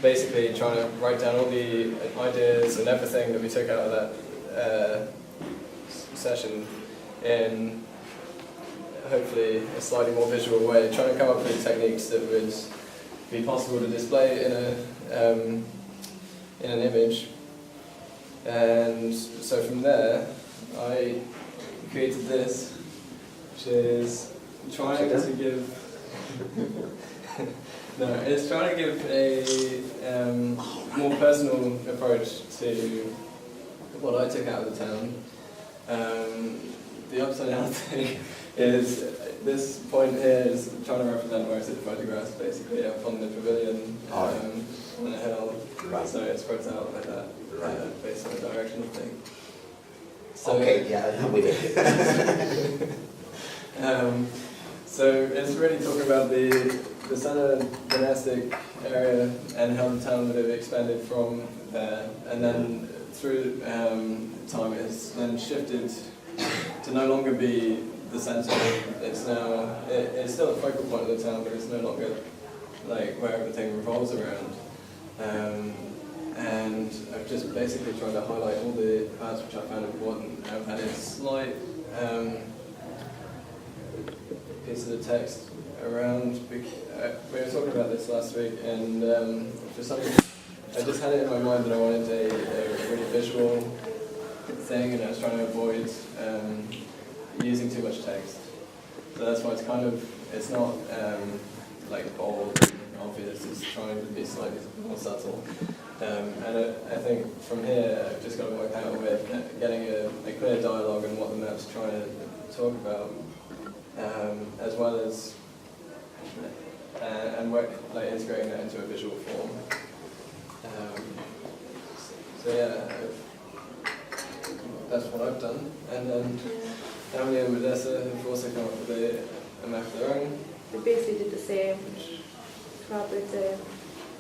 basically trying to write down all the ideas and everything that we took out of that session in hopefully a slightly more visual way, trying to come up with techniques that would be possible to display in an image. And so from there, I created this, which is trying to give it's trying to give a more personal approach to what I took out of the town. The upside down thing is this point here is trying to represent where I took the photographs, basically up on the pavilion on a hill. Right. So it spreads out like that, based on the direction thing. So, okay, yeah, I'm with it. So it's really talking about the center monastic area and how the town would have expanded from there, and then through time it's then shifted to no longer be the center. It's now it's still a focal point of the town, but it's no longer like where everything revolves around. And I've just basically tried to highlight all the parts which I found important. I've added slight piece of the text around. We were talking about this last week, and for some reason I just had it in my mind that I wanted a really visual thing, and I was trying to avoid using too much text. So that's why it's not like bold and obvious, it's trying to be slightly more subtle. And I think from here I've just got to work out a way of getting a clear dialogue on what the map's trying to talk about, as well as and work like integrating that into a visual form. So yeah, that's what I've done. And then Emily and Modessa have also come up with a map of their own. We basically did the same, collaborated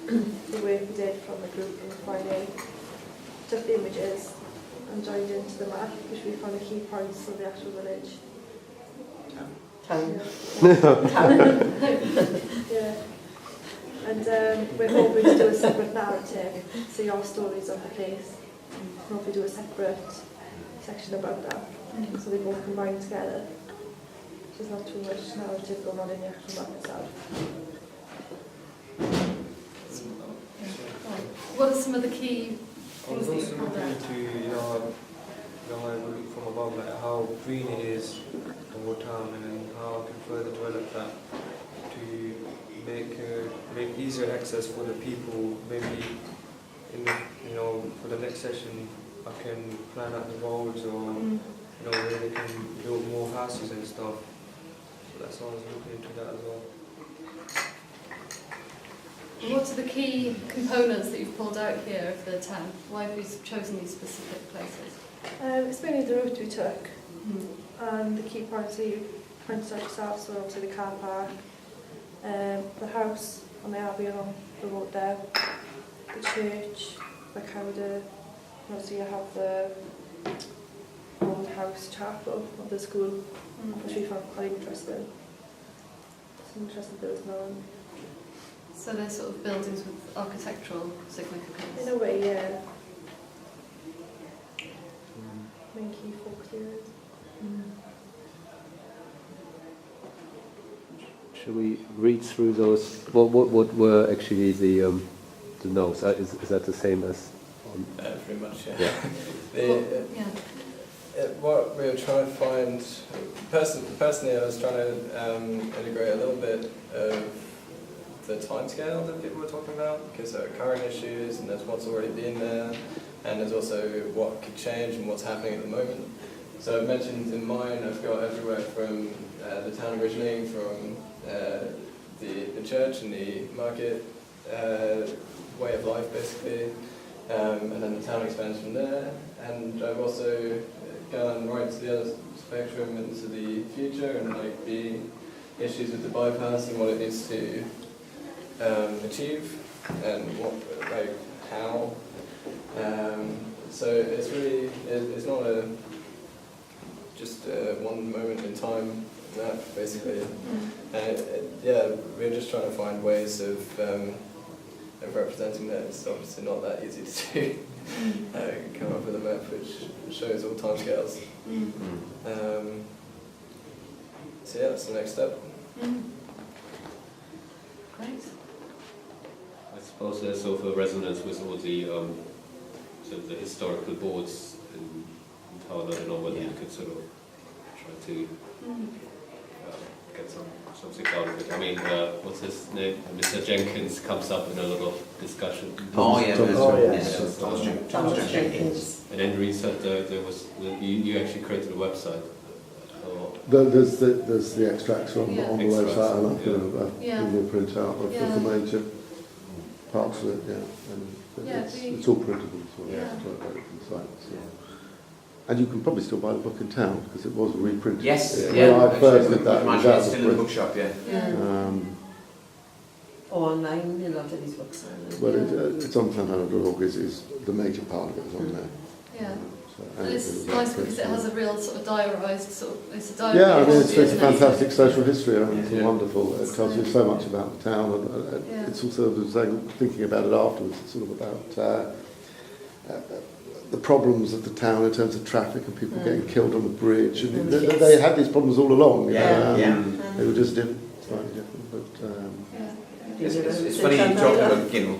the work we did from the group on Friday, took the images and joined into the map, which we found the key points of the actual village. Town. Yeah. And we're hoping to do a separate narrative, so your stories of the place. We'll hopefully do a separate section about that, so they both combine together. There's not too much narrative going on in the actual map itself. What are some of the key I was things that also you pulled looking out? into, how I look from above, like how green it is, the whole town, and then how I can further develop that to make easier access for the people. Maybe in the, for the next session, I can plan out the roads, or where they can build more houses and stuff. So that's why I was looking into that as well. What are the key components that you've pulled out here of the town? Why have you chosen these specific places? It's mainly the route we took, and the key points that you pointed out yourself, so obviously the car park, the house on the Abbey along the road there, the church, the Cowder, obviously you have the old house chapel of the school, which we found quite interesting. Some interesting buildings now. So they're sort of buildings with architectural significance. In a way, yeah. Main key focus areas. Shall we read through those? What were actually the notes? Is that the same as on? Pretty much, yeah. Yeah. What we were trying to find, personally, I was trying to integrate a little bit of the timescale that people were talking about, because there are current issues and there's what's already been there, and there's also what could change and what's happening at the moment. So I mentioned in mine, I've got everywhere from the town originating from the church and the market way of life, basically, and then the town expands from there. And I've also gone right to the other spectrum into the future and like the issues with the bypass and what it needs to achieve and what, like, how. So it's really, it's not just one moment in time, basically. And yeah, we're just trying to find ways of of representing that. It's obviously not that easy to do. Come up with a map which shows all timescales. So yeah, that's the next step. Great. I suppose there's sort of a resonance with all the sort of the historical boards in town. I don't know whether you could sort of try to get something out of it. I mean, what's his name? Mr. Jenkins comes up in a lot of discussion. Oh yeah, Thomas Jenkins. And then Reed said there was you actually created a website. There's the extracts on the Extracts, website, and I Yeah. can give you a print out of Yeah. the major parts of it, and Yeah, it's all printable as well. Yeah. It's like open site, so. And you can probably still buy the book in town because it was reprinted. Yes, When yeah. I first did that, Imagine that it's was still in the print. bookshop, yeah. Yeah. Or online, a lot of these books are Well, it's on townhall.org is the major part of it is on there. Yeah. So, And it it's was nice like because it has a real sort of diarised sort of, it's a diary. Yeah, I mean, it's isn't a it? fantastic social history. I mean, it's Yeah. wonderful. It tells you so much about the town, and Yeah. it's also, as I was saying, thinking about it afterwards, it's sort of about the problems of the town in terms of traffic and people getting killed on the bridge. And they had these problems all along. you know, They were just slightly different, but. Yeah. It's funny you talk about, you know,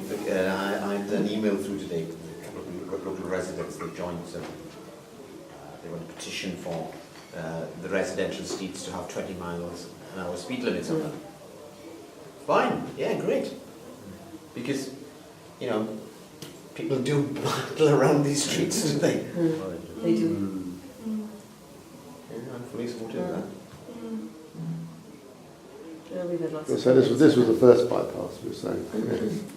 I had an email through today, a couple of local residents that joined, they want a petition for the residential streets to have 20 miles an hour speed limits on them. Fine, yeah, great. Because, you know, people do battle around these streets, don't they? They do. Yeah, I'm fully supportive of that. Yeah, we've had lots of So this was the first bypass we were saying.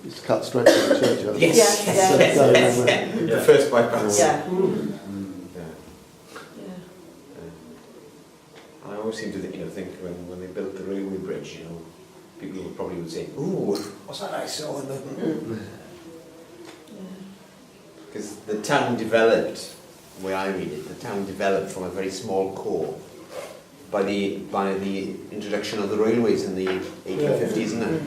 It's cut straight to the churchyard. Yes, Yeah, yes, yeah, yes, yes. The first bypass. Yeah. Yeah. Yeah. I always seem to think when they built the railway bridge, you know, people would say, "Ooh, what's that I saw in the?" Because the town developed, the way I read it, the town developed from a very small core by the introduction of the railways in the 1850s, isn't it?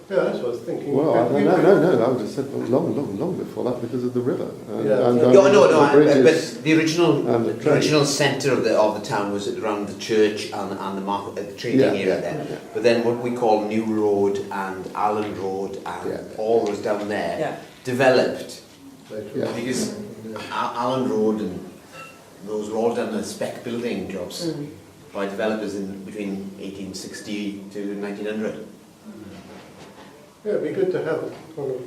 Yeah, that's what I was thinking. Well, no. I would have said long before that because of the river. But the and the original centre of the town was around the church and the market, the trading area there. Yeah. But then what we call New Road and Allen Road and all those down there developed because Allen Road and those were all done as spec building jobs by developers in between 1860 to 1900. Yeah, it'd be good to have kind of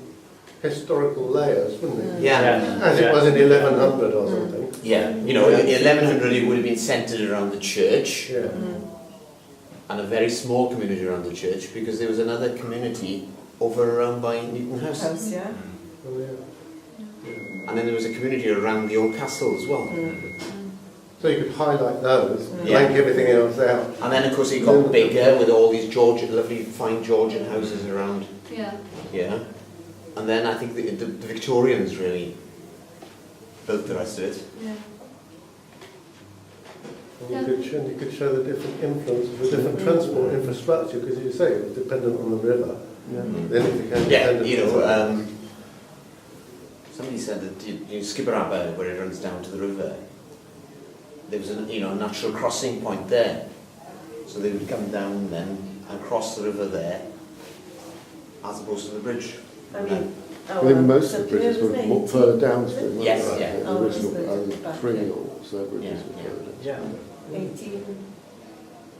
historical layers, wouldn't it? Yeah. As it was in 1100 or something. Yeah, you know, in 1100 it would have been centred around the church Yeah. and a very small community around the church because there was another community over around by Newton House. House, yeah. Oh, yeah. And then there was a community around the old castle as well. So you could highlight those, Yeah. blank everything else out. And then of course it got bigger with all these lovely fine Georgian houses around. Yeah. Yeah. And then I think the Victorians really built the rest of it. Yeah. And you could show the different influence of the different transport infrastructure, because you say it was dependent on the river. Then it became dependent you on know, somebody said that you Skipperabber, where it runs down to the river, there was a natural crossing point there. So they would come down then and cross the river there, as opposed to the bridge. I mean, I think most of the bridges were more further downstream, weren't Yes, they? yeah. The Oh, original that's the- three or so bridges Yeah, were further Yeah. downstream. 18.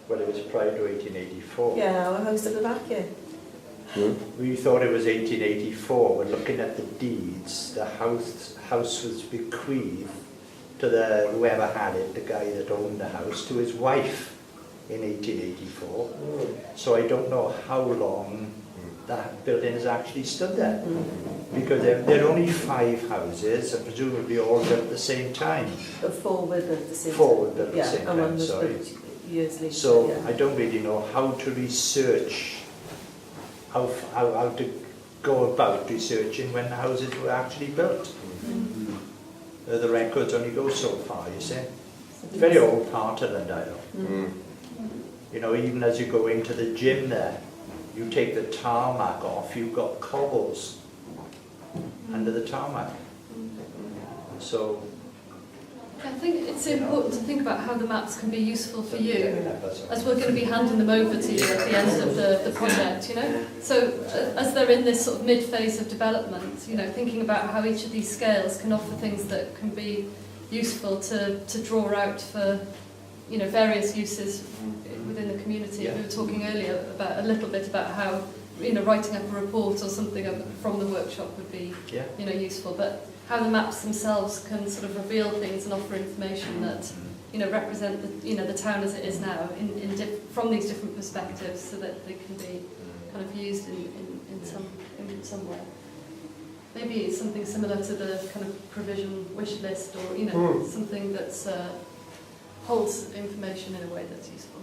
Well, it was prior to 1884. Yeah, our house at the back, yeah. We thought it was 1884. When looking at the deeds, the house was bequeathed to whoever had it, the guy that owned the house, to his wife in 1884. So I don't know how long that building has actually stood there. Because there are only 5 houses, and presumably all built at the same time. But forward at the same time. Forward at the Yeah, same and time, one was sorry. built years later. So yeah. I don't really know how to research, how to go about researching when the houses were actually built. The records only go so far, you see. It's very old part of the dial. You know, even as you go into the gym there, You take the tarmac off, you've got cobbles under the tarmac. So, I think it's important to think about how the maps can be useful for you, as we're going to be handing them over to you at the end of the project, you know. So as they're in this sort of mid-phase of development, you know, thinking about how each of these scales can offer things that can be useful to draw out for, you know, various uses within the community. Yeah. We were talking earlier about a little bit about how, you know, writing up a report or something from the workshop would be, yeah. you know, useful, but how the maps themselves can sort of reveal things and offer information that, you know, represent the, you know, the town as it is now from these different perspectives, so that they can be kind of used in some way. Maybe it's something similar to the kind of provision wish list, or, you know, something that's holds information in a way that's useful.